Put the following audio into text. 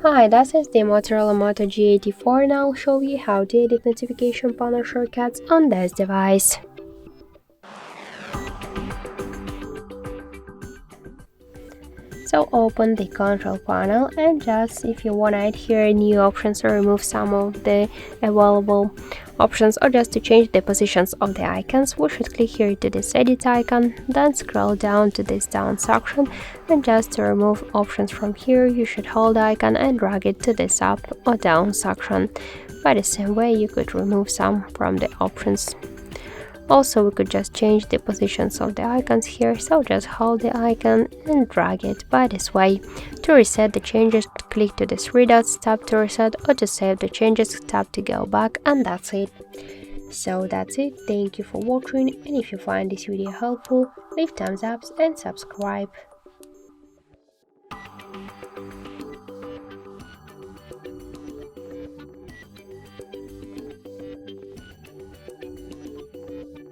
Hi, this is the Motorola Moto G84 and I'll show you how to edit notification panel shortcuts on this device. So open the control panel and just if you want to add here new options or remove some of the available options or just to change the positions of the icons, we should click here to this edit icon, then scroll down to this down section, and just to remove options from here you should hold the icon and drag it to this up or down section. By the same way you could remove some from the options. Also, we could just change the positions of the icons here, so just hold the icon and drag it by this way. To reset the changes, click to the three dots, tap to reset, or to save the changes, tap to go back, and that's it. So that's it, thank you for watching, and if you find this video helpful, leave thumbs up and subscribe.